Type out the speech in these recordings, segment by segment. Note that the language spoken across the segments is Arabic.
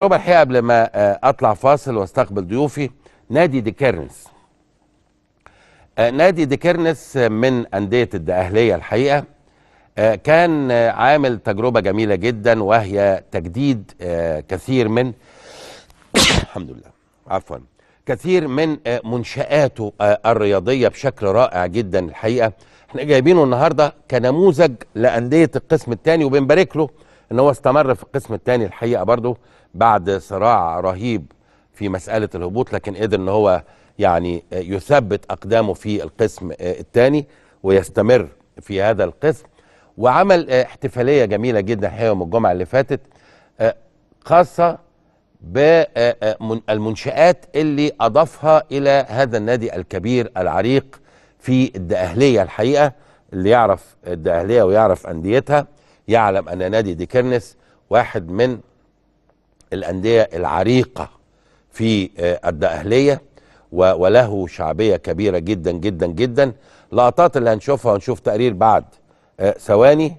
ربع الحقيقة قبل ما أطلع فاصل واستقبل ضيوفي. نادي ديكيرنس، نادي ديكيرنس من أندية الدقهلية الحقيقة. كان عامل تجربة جميلة جدا، وهي تجديد كثير من الحمد لله عفوا كثير من منشآته الرياضية بشكل رائع جدا الحقيقة. احنا جايبينه النهاردة كنموذج لأندية القسم الثاني، وبنبارك له ان هو استمر في القسم الثاني الحقيقة برضه بعد صراع رهيب في مسألة الهبوط، لكن قدر ان هو يعني يثبت أقدامه في القسم الثاني ويستمر في هذا القسم. وعمل احتفالية جميلة جدا الحقيقة يوم الجمعة اللي فاتت، خاصة بالمنشآت اللي أضافها إلى هذا النادي الكبير العريق في الدقهلية الحقيقة. اللي يعرف الدقهلية ويعرف أنديتها يعلم أن نادي ديكيرنس واحد من الأندية العريقة في الدقهلية، وله شعبية كبيرة جدا جدا جدا. لقطات اللي هنشوفها، ونشوف تقرير بعد ثواني.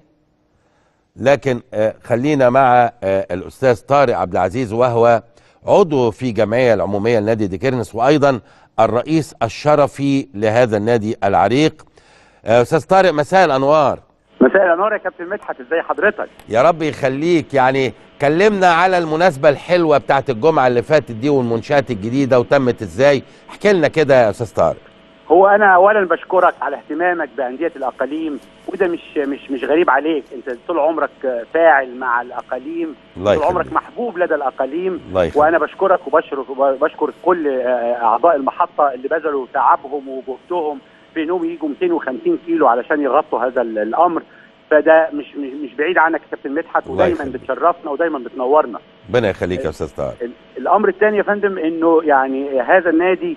لكن خلينا مع الأستاذ طارق عبد العزيز، وهو عضو في الجمعية العمومية لنادي ديكيرنس، وأيضا الرئيس الشرفي لهذا النادي العريق. أستاذ طارق، مساء الأنوار. مساء الأنوار يا كابتن مدحت، ازي حضرتك؟ يا رب يخليك. يعني كلمنا على المناسبة الحلوة بتاعت الجمعة اللي فاتت دي والمنشآت الجديدة وتمت ازاي. احكي لنا كده يا أستاذ طارق. هو أنا أولا بشكرك على اهتمامك بأندية الأقاليم، وده مش غريب عليك. أنت طول عمرك فاعل مع الأقاليم، طول عمرك محبوب لدى الأقاليم، وأنا بشكرك وبشكر كل أعضاء المحطة اللي بذلوا تعبهم وجهدهم في إنهم يجوا 250 كيلو علشان يغطوا هذا الأمر. فده مش بعيد عنك يا كابتن مدحت، ودايما بتشرفنا ودايما بتنورنا. ربنا يخليك يا أستاذ طارق. الأمر الثاني يا فندم إنه يعني هذا النادي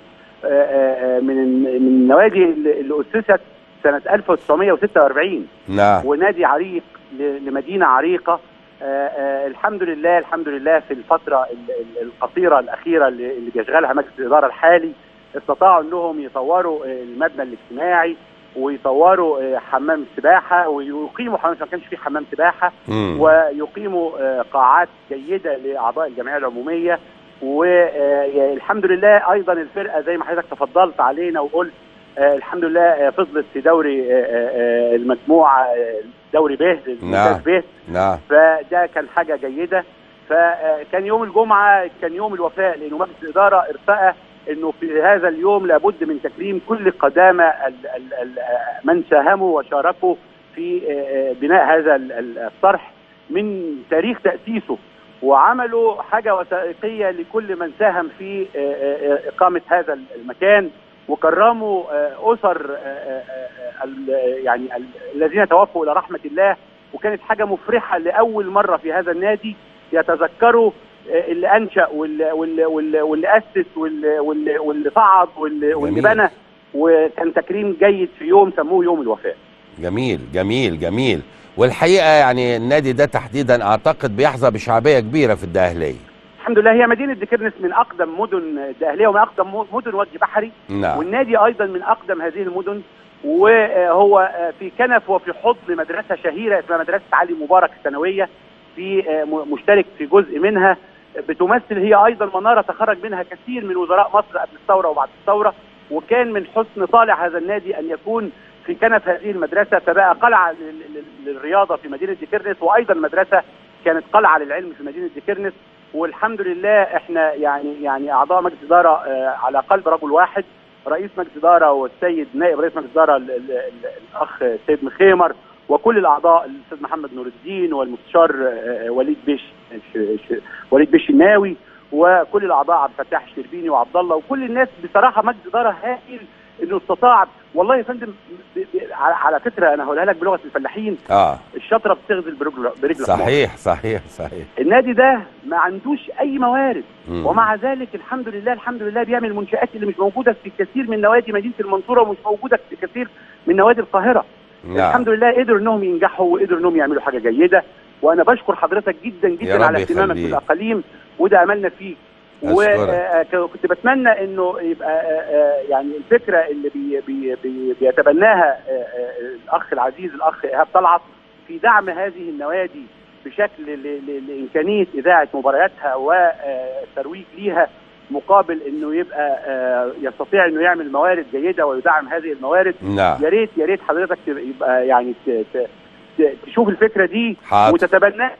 من النوادي اللي أسست سنة 1946. نعم. ونادي عريق لمدينة عريقة. الحمد لله الحمد لله في الفترة القصيرة الأخيرة اللي بيشغلها مجلس الإدارة الحالي استطاعوا أنهم يطوروا المبنى الاجتماعي ويطوروا حمام السباحة ويقيموا حمام، ما كانش فيه حمام سباحة، ويقيموا قاعات جيدة لأعضاء الجمعية العمومية. والحمد لله ايضا الفرقه زي ما حضرتك تفضلت علينا وقلت الحمد لله فضلت في دوري المجموعه، دوري به الممتاز به. نعم. فده كان حاجه جيده. فكان يوم الجمعه كان يوم الوفاء، لانه مجلس الاداره ارتأى انه في هذا اليوم لابد من تكريم كل قدامى من ساهموا وشاركوا في بناء هذا الصرح من تاريخ تأسيسه، وعملوا حاجة وثائقية لكل من ساهم في إقامة هذا المكان، وكرموا أسر يعني الذين توفوا إلى رحمة الله. وكانت حاجة مفرحة لأول مرة في هذا النادي يتذكروا اللي أنشأ واللي أسس واللي صعد واللي بنى. وكان تكريم جيد في يوم سموه يوم الوفاء. جميل جميل جميل. والحقيقة يعني النادي ده تحديدا أعتقد بيحظى بشعبية كبيرة في الدقهلية. الحمد لله، هي مدينة ديكيرنس من أقدم مدن الدقهلية ومن أقدم مدن وجه بحري. نعم. والنادي أيضا من أقدم هذه المدن، وهو في كنف وفي حضن مدرسة شهيرة اسمها مدرسة علي مبارك الثانوية، في مشترك في جزء منها، بتمثل هي أيضا منارة تخرج منها كثير من وزراء مصر قبل الثورة وبعد الثورة. وكان من حسن طالع هذا النادي أن يكون في كنف هذه المدرسة، فبقى قلعة للرياضة في مدينة ديكيرنس، وأيضا مدرسة كانت قلعة للعلم في مدينة ديكيرنس. والحمد لله احنا يعني أعضاء مجلس إدارة على قلب رجل واحد، رئيس مجلس إدارة والسيد نائب رئيس مجلس إدارة الأخ السيد مخيمر، وكل الأعضاء الأستاذ محمد نور الدين والمستشار وليد بيش الناوي، وكل الأعضاء عبد الفتاح الشربيني وعبد الله، وكل الناس. بصراحة مجلس إدارة هائل انه استطاع. والله يا فندم على فكره انا هقولها لك بلغه الفلاحين، الشطره بتغزل برجل صحيح صحيح صحيح. النادي ده ما عندوش اي موارد، ومع ذلك الحمد لله الحمد لله بيعمل المنشآت اللي مش موجوده في كثير من نوادي مدينه المنصوره ومش موجوده في كثير من نوادي القاهره. الحمد لله قدروا انهم ينجحوا وقدروا انهم يعملوا حاجه جيده. وانا بشكر حضرتك جدا جدا على اهتمامك بالاقاليم، وده املنا فيك. وكنت بتمنى انه يبقى يعني الفكره اللي بيتبناها الاخ العزيز الاخ ايهاب طلعت في دعم هذه النوادي بشكل لامكانيه اذاعه مبارياتها والترويج ليها، مقابل انه يبقى يستطيع انه يعمل موارد جيده ويدعم هذه الموارد. نعم. يا ريت حضرتك يبقى يعني تشوف الفكره دي حاضر. وتتبناها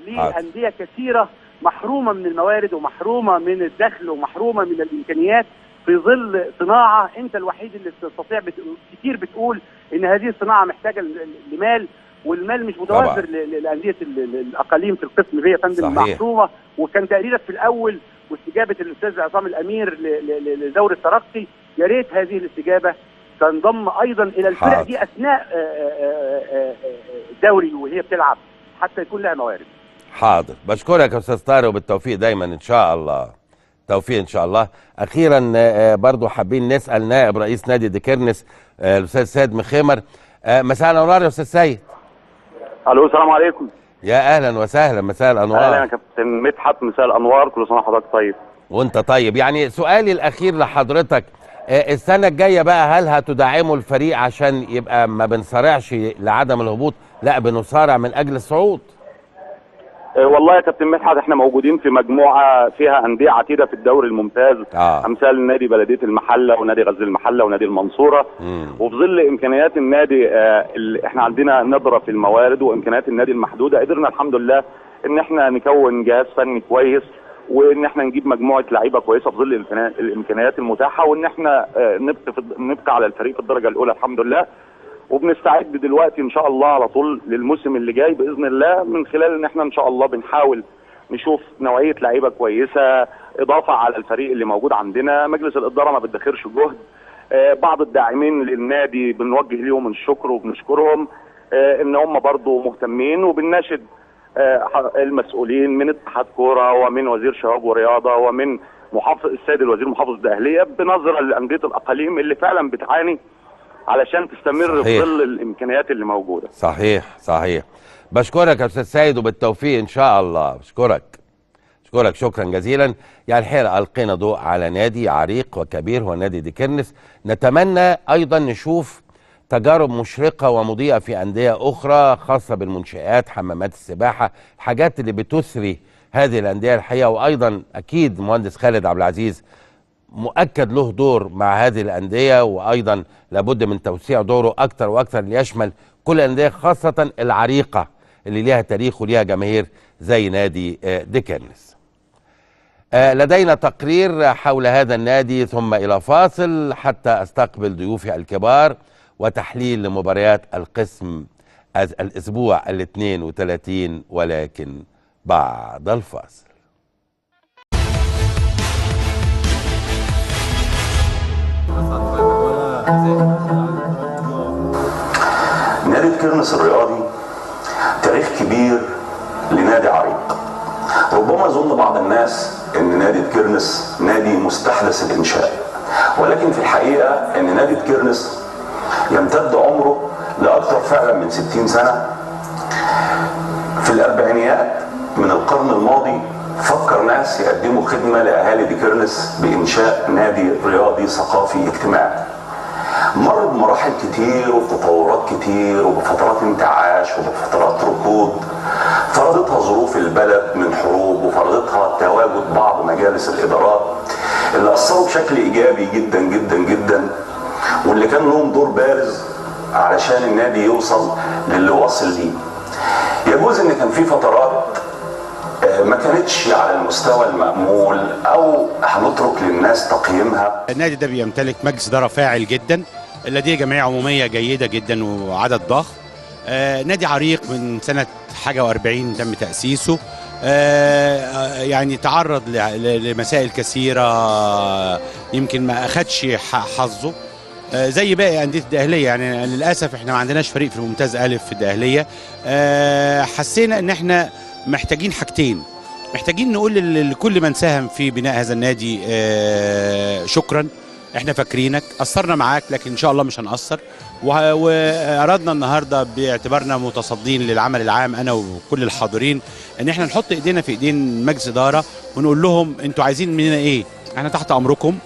لانديه كثيره محرومه من الموارد ومحرومه من الدخل ومحرومه من الامكانيات، في ظل صناعه انت الوحيد اللي تستطيع كتير بتقول ان هذه الصناعه محتاجه لمال، والمال مش متوفر لانديه الاقاليم في القسم دي يا فندم، محرومه. وكان تقريرك في الاول واستجابه الاستاذ عصام الامير لدور الترقي، يا ريت هذه الاستجابه تنضم ايضا الى الفرق دي اثناء الدوري وهي بتلعب، حتى يكون لها موارد. حاضر، بشكرك يا استاذ طارق، وبالتوفيق دايما ان شاء الله. توفيق ان شاء الله. اخيرا برضو حابين نسال نائب رئيس نادي ديكيرنس الاستاذ سيد مخيمر. مساء الانوار يا استاذ سيد. الو، السلام عليكم. يا اهلا وسهلا، مساء الانوار. اهلا يا كابتن مدحت، مساء الانوار، كل سنه وحضرتك طيب. وانت طيب. يعني سؤالي الاخير لحضرتك، السنه الجايه بقى هل هتدعموا الفريق عشان يبقى ما بنصارعش لعدم الهبوط، لا بنصارع من اجل الصعود؟ والله يا كابتن مدحت، احنا موجودين في مجموعه فيها انديه عتيده في الدوري الممتاز، امثال نادي بلديه المحله ونادي غزل المحله ونادي المنصوره. وفي ظل امكانيات النادي احنا عندنا ندره في الموارد وامكانيات النادي المحدوده، قدرنا الحمد لله ان احنا نكون جهاز فني كويس، وان احنا نجيب مجموعه لعيبه كويسه في ظل الامكانيات المتاحه، وان احنا نبقى على الفريق في الدرجه الاولى الحمد لله. وبنستعد دلوقتي ان شاء الله على طول للموسم اللي جاي باذن الله، من خلال ان احنا ان شاء الله بنحاول نشوف نوعيه لعيبه كويسه اضافه على الفريق اللي موجود عندنا. مجلس الاداره ما بيدخرش جهد، بعض الداعمين للنادي بنوجه ليهم الشكر وبنشكرهم ان هم برضو مهتمين، وبنناشد المسؤولين من اتحاد كوره ومن وزير شباب ورياضه ومن السيد الوزير محافظ الدقهليه بنظره لانديه الاقاليم اللي فعلا بتعاني علشان تستمر في ظل الامكانيات اللي موجوده. صحيح. بشكرك يا استاذ سيد، وبالتوفيق ان شاء الله. بشكرك شكرا جزيلا. يعني الحقيقه القينا ضوء على نادي عريق وكبير هو نادي ديكيرنس. نتمنى ايضا نشوف تجارب مشرقه ومضيئه في انديه اخرى خاصه بالمنشآت، حمامات السباحه، الحاجات اللي بتثري هذه الانديه الحقيقه. وايضا اكيد المهندس خالد عبد العزيز مؤكد له دور مع هذه الأندية، وأيضا لابد من توسيع دوره أكثر وأكثر ليشمل كل الأندية، خاصة العريقة اللي ليها تاريخ وليها جماهير زي نادي ديكيرنس. لدينا تقرير حول هذا النادي، ثم إلى فاصل حتى أستقبل ضيوفي الكبار وتحليل لمباريات القسم الأسبوع 32، ولكن بعد الفاصل. نادي ديكيرنس الرياضي تاريخ كبير لنادي عريق. ربما يظن بعض الناس ان نادي ديكيرنس نادي مستحدث الانشاء، ولكن في الحقيقه ان نادي ديكيرنس يمتد عمره لاكثر فعلا من 60 سنه. في الاربعينيات من القرن الماضي فكر ناس يقدموا خدمه لاهالي ديكيرنس بانشاء نادي رياضي ثقافي اجتماعي. مر بمراحل كتير وبتطورات كتير وبفترات انتعاش وبفترات ركود فرضتها ظروف البلد من حروب، وفرضتها تواجد بعض مجالس الادارات اللي اثروا بشكل ايجابي جدا جدا جدا، واللي كان لهم دور بارز علشان النادي يوصل للي واصل ليه. يجوز ان كان في فترات ما كانتش على المستوى المأمول او هنترك للناس تقييمها. النادي ده بيمتلك مجلس اداره فاعل جدا، لديه جمعيه عموميه جيده جدا وعدد ضخم. نادي عريق من سنه حاجه و40 تم تاسيسه. يعني تعرض لمسائل كثيره يمكن ما اخدش حظه زي باقي انديه الدقهليه. يعني للاسف احنا ما عندناش فريق في الممتاز الف في الدقهليه. حسينا ان احنا محتاجين حاجتين، محتاجين نقول لكل من ساهم في بناء هذا النادي شكرا، احنا فاكرينك، قصرنا معاك لكن ان شاء الله مش هنقصر. واردنا النهارده باعتبارنا متصدين للعمل العام انا وكل الحاضرين ان احنا نحط ايدينا في ايدين مجلس اداره ونقول لهم انتوا عايزين مننا ايه؟ احنا تحت امركم.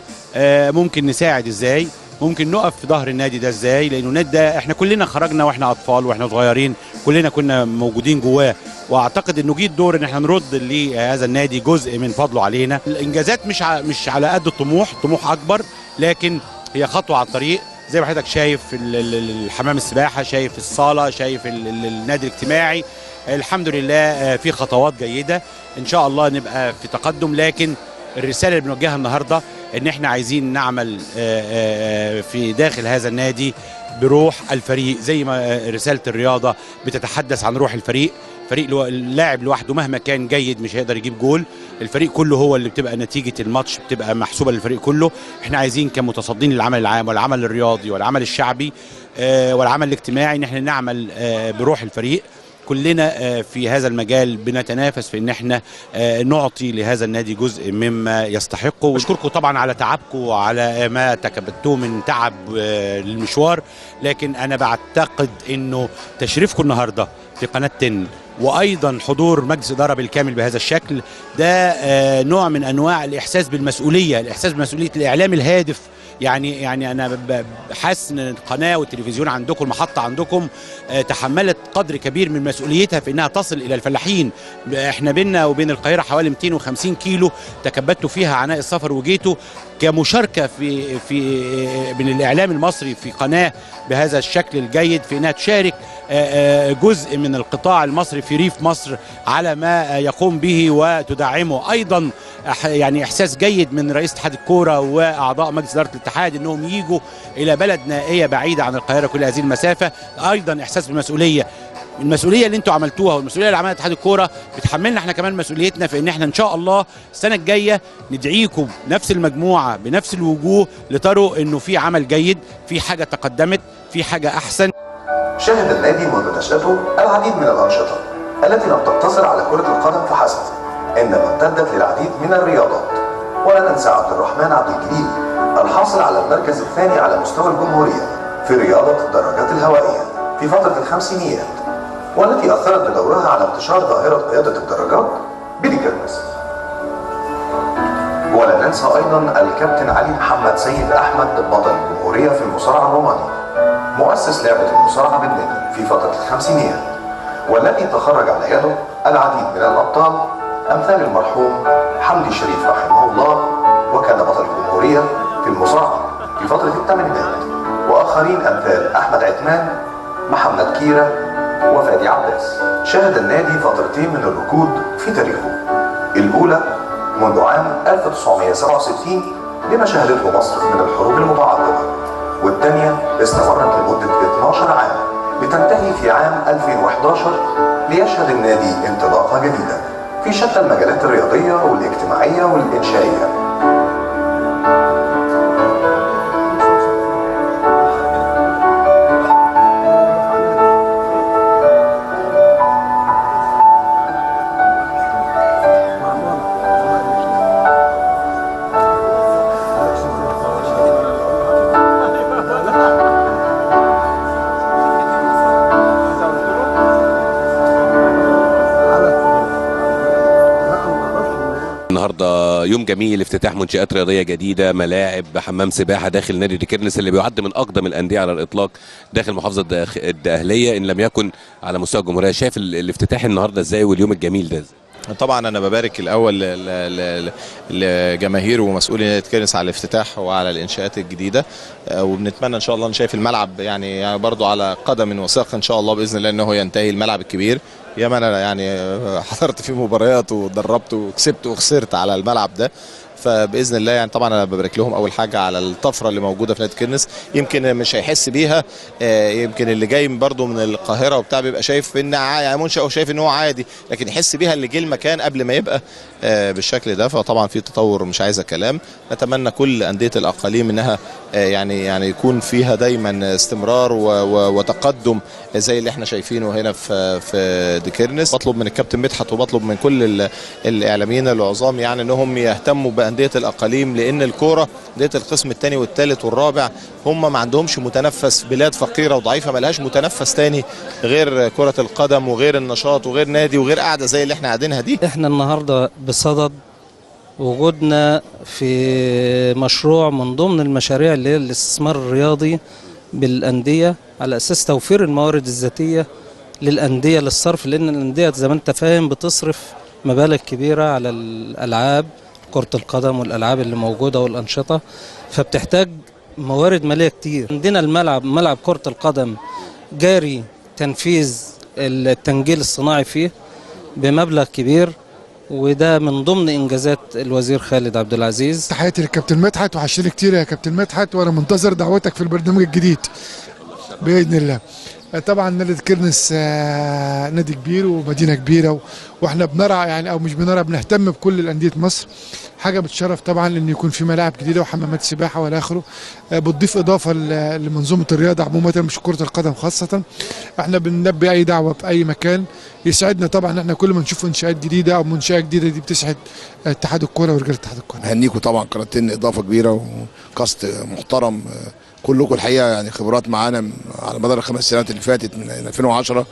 ممكن نساعد ازاي؟ ممكن نقف في ظهر النادي ده ازاي؟ لانه النادي ده احنا كلنا خرجنا واحنا اطفال واحنا صغيرين، كلنا كنا موجودين جواه واعتقد انه جه الدور ان احنا نرد لهذا النادي جزء من فضله علينا. الانجازات مش على قد الطموح اكبر، لكن هي خطوه على الطريق. زي ما حضرتك شايف الحمام السباحه، شايف الصاله، شايف النادي الاجتماعي، الحمد لله في خطوات جيده. ان شاء الله نبقى في تقدم، لكن الرساله اللي بنوجهها النهارده ان احنا عايزين نعمل في داخل هذا النادي بروح الفريق، زي ما رساله الرياضه بتتحدث عن روح الفريق. اللاعب لوحده مهما كان جيد مش هيقدر يجيب جول، الفريق كله هو اللي بتبقى نتيجه الماتش بتبقى محسوبه للفريق كله. احنا عايزين كمتصدين للعمل العام والعمل الرياضي والعمل الشعبي والعمل الاجتماعي ان احنا نعمل بروح الفريق. كلنا في هذا المجال بنتنافس في ان احنا نعطي لهذا النادي جزء مما يستحقه. بشكركم طبعا على تعبكم وعلى ما تكبدتوه من تعب للمشوار، لكن انا بعتقد انه تشريفكم النهارده في قناه 10 وايضا حضور مجلس اداره بالكامل بهذا الشكل ده نوع من انواع الاحساس بالمسؤوليه، الاحساس بمسؤوليه الاعلام الهادف. يعني انا حاسس ان القناه والتلفزيون عندكم، المحطه عندكم تحملت قدر كبير من مسؤوليتها في انها تصل الى الفلاحين. احنا بيننا وبين القاهره حوالي 250 كيلو تكبدتوا فيها عناء السفر وجيتوا كمشاركه في من الاعلام المصري في قناه بهذا الشكل الجيد في انها تشارك جزء من القطاع المصري في ريف مصر على ما يقوم به وتدعمه. ايضا يعني احساس جيد من رئيس اتحاد الكوره واعضاء مجلس اداره الاتحاد انهم يجوا الى بلد نائيه بعيده عن القاهره كل هذه المسافه. ايضا احساس بالمسؤوليه، المسؤوليه اللي انتم عملتوها والمسؤوليه اللي عملها اتحاد الكوره بتحملنا احنا كمان مسؤوليتنا في ان احنا ان شاء الله السنه الجايه ندعيكم نفس المجموعه بنفس الوجوه لتروا انه في عمل جيد، في حاجه تقدمت، في حاجه احسن. شهد النادي منذ نشأته العديد من الأنشطة التي لم تقتصر على كرة القدم فحسب، إنما امتدت للعديد من الرياضات. ولا ننسى عبد الرحمن عبد الجليل الحاصل على المركز الثاني على مستوى الجمهورية في رياضة الدراجات الهوائية في فترة الخمسينيات، والتي أثرت بدورها على انتشار ظاهرة قيادة الدراجات بيلي كيرنس. ولا ننسى أيضا الكابتن علي محمد سيد أحمد بطل الجمهورية في المصارعة الروماني، مؤسس لعبة المصارعة بالنادي في فترة الخمسينيات، والذي تخرج على يده العديد من الأبطال أمثال المرحوم حمدي شريف رحمه الله، وكان بطل الجمهورية في المصارعة في فترة الثمانينات، وآخرين أمثال أحمد عثمان، محمد كيرة، وفادي عباس. شهد النادي فترتين من الركود في تاريخه، الأولى منذ عام 1967 لما شهدته مصر من الحروب المتعاقبة، والثانية استمرت لمدة 12 عام لتنتهي في عام 2011 ليشهد النادي انطلاقة جديدة في شتى المجالات الرياضية والاجتماعية والإنشائية. النهارده يوم جميل، افتتاح منشآت رياضيه جديده، ملاعب، حمام سباحه داخل نادي كيرنس اللي بيعد من اقدم الانديه على الاطلاق داخل محافظه الدقهليه ان لم يكن على مستوى الجمهوريه. شايف الافتتاح النهارده ازاي واليوم الجميل ده ازاي؟ طبعا انا ببارك الاول لجماهير ومسؤولي نادي كيرنس على الافتتاح وعلى الانشاءات الجديده، وبنتمنى ان شاء الله. انا شايف الملعب يعني برضو على قدم وساق ان شاء الله باذن الله انه ينتهي الملعب الكبير. ياما انا يعني حضرت فيه مباريات ودربت وكسبت وخسرت على الملعب ده، فباذن الله يعني طبعا انا ببارك لهم اول حاجه على الطفره اللي موجوده في نادي كيرنس. يمكن مش هيحس بيها، يمكن اللي جاي برضو من القاهره وبتاع بيبقى شايف ان يعني منشأ وشايف ان هو عادي، لكن يحس بيها اللي جه المكان قبل ما يبقى بالشكل ده. فطبعا في تطور مش عايزه كلام. نتمنى كل انديه الاقاليم انها يعني يكون فيها دايما استمرار وتقدم زي اللي احنا شايفينه هنا في دي كيرنس. بطلب من الكابتن مدحت وبطلب من كل الاعلاميين العظام يعني انهم يهتموا بانديه الاقاليم، لان الكوره انديه القسم الثاني والثالث والرابع هم ما عندهمش متنفس، بلاد فقيره وضعيفه ما لهاش متنفس ثاني غير كره القدم وغير النشاط وغير نادي وغير قاعده زي اللي احنا قاعدينها دي. احنا النهارده بصدد وجودنا في مشروع من ضمن المشاريع اللي هي الاستثمار الرياضي بالانديه على اساس توفير الموارد الذاتيه للانديه للصرف، لان الانديه زي ما انت فاهم بتصرف مبالغ كبيره على الالعاب كره القدم والالعاب اللي موجوده والانشطه، فبتحتاج موارد ماليه كتير. عندنا ملعب كره القدم جاري تنفيذ التنجيل الصناعي فيه بمبلغ كبير، وده من ضمن انجازات الوزير خالد عبد العزيز. تحياتي للكابتن مدحت، وحشتني كتير يا كابتن مدحت، وانا منتظر دعوتك في البرنامج الجديد باذن الله. طبعا نادي كيرنس نادي كبير ومدينه كبيره، واحنا بنرعى يعني او مش بنرعى، بنهتم بكل الانديه مصر. حاجه بتشرف طبعا ان يكون في ملاعب جديده وحمامات سباحه والى اخره، بتضيف اضافه لمنظومه الرياضه عموما مش كره القدم خاصه. احنا بنلبي اي دعوه في اي مكان، يسعدنا طبعا احنا كل ما نشوف انشاءات جديده او منشاه جديده، دي بتسعد اتحاد الكوره ورجال اتحاد الكوره. هنيكوا طبعا قناتين اضافه كبيره وكاست محترم، كلكم الحقيقه يعني خبرات معانا على مدار ال5 سنوات اللي فاتت من 2010.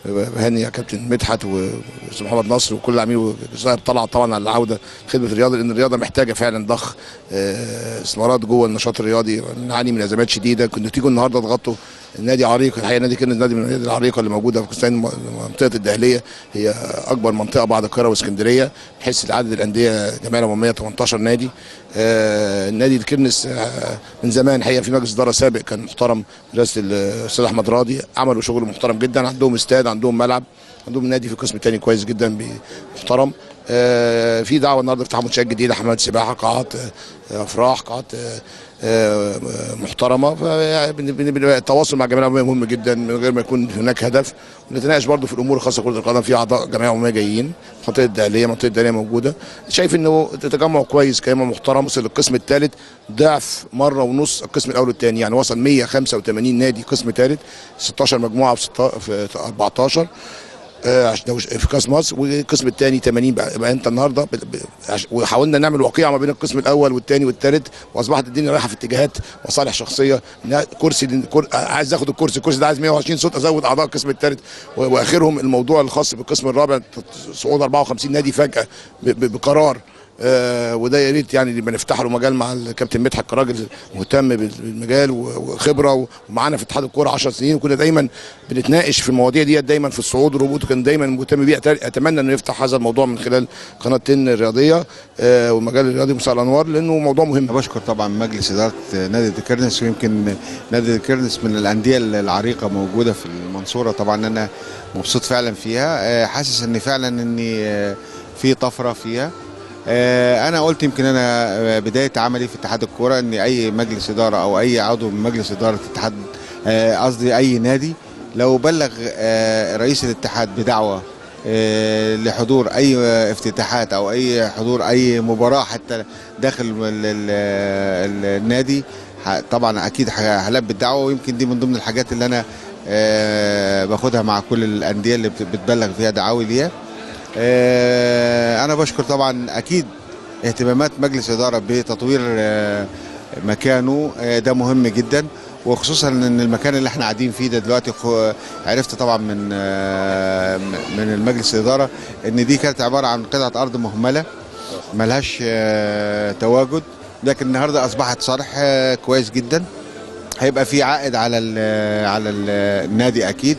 بهني يا كابتن مدحت واستاذ محمد نصر وكل العميل طلع طبعا على العوده خدمه الرياضه، لان الرياضه محتاجه فعلا ضخ استثمارات جوه النشاط الرياضي. نعاني من ازمات شديده، كنتوا تيجوا النهارده تغطوا النادي عريق. الحقيقه نادي كيرنس نادي من النادي العريقه اللي موجوده في كوستين منطقه الدهليه، هي اكبر منطقه بعد القاهره واسكندريه من حيث عدد الانديه الجمعيه العموميه 18 نادي. النادي الكيرنس من زمان الحقيقه في مجلس اداره سابق كان محترم برئاسه الاستاذ احمد راضي، عملوا شغل محترم جدا، عندهم استاد، عندهم ملعب، عندهم نادي في القسم الثاني كويس جدا محترم. في دعوه النهارده افتتاح منشات جديده، حمامات سباحه، قاعات افراح، قاعات محترمه. فالتواصل مع الجمعيه العموميه مهم جدا من غير ما يكون هناك هدف، ونتناقش برضه في الامور الخاصه بكره القدم. في اعضاء جمعيه عموميه جايين، منطقه الدهليه موجوده. شايف انه تجمع كويس، كلمه محترم. وصل للقسم الثالث ضعف مره ونص القسم الاول والثاني، يعني وصل 185 نادي قسم ثالث، 16 مجموعه في 14 في كاس مصر، والقسم الثاني 80 بقى انت النهارده وحاولنا نعمل وقيعه ما بين القسم الاول والثاني والثالث، واصبحت الدنيا رايحه في اتجاهات مصالح شخصيه. كرسي عايز اخد الكرسي ده عايز 120 صوت، ازود اعضاء القسم الثالث، واخرهم الموضوع الخاص بالقسم الرابع صعود 54 نادي فجاه بقرار. وده يا ريت يعني نبقى نفتح له مجال مع الكابتن مدحت كراجل مهتم بالمجال وخبره، ومعانا في اتحاد الكوره 10 سنين، وكنا دايما بنتناقش في المواضيع دي دايما في الصعود والهبوط، وكان دايما مهتم بيها. اتمنى انه يفتح هذا الموضوع من خلال قناه تن الرياضيه والمجال الرياضي مساء الانوار، لانه موضوع مهم. بشكر طبعا مجلس اداره نادي كيرنس، ويمكن نادي كيرنس من الانديه العريقه موجوده في المنصوره. طبعا انا مبسوط فعلا فيها، حاسس ان فعلا ان في طفره فيها. انا قلت يمكن انا بدايه عملي في اتحاد الكوره ان اي مجلس اداره او اي عضو من مجلس اداره اتحاد قصدي اي نادي لو بلغ رئيس الاتحاد بدعوه لحضور اي افتتاحات او اي حضور اي مباراه حتى داخل النادي، طبعا اكيد هلبي الدعوه. ويمكن دي من ضمن الحاجات اللي انا باخدها مع كل الانديه اللي بتبلغ فيها دعاوي ليها. أنا بشكر طبعا أكيد اهتمامات مجلس إدارة بتطوير مكانه، ده مهم جدا، وخصوصا ان المكان اللي احنا قاعدين فيه ده دلوقتي عرفت طبعا من المجلس الإدارة ان دي كانت عبارة عن قطعة أرض مهملة ملهاش تواجد، لكن النهارده أصبحت صرح كويس جدا، هيبقى في عائد على النادي أكيد.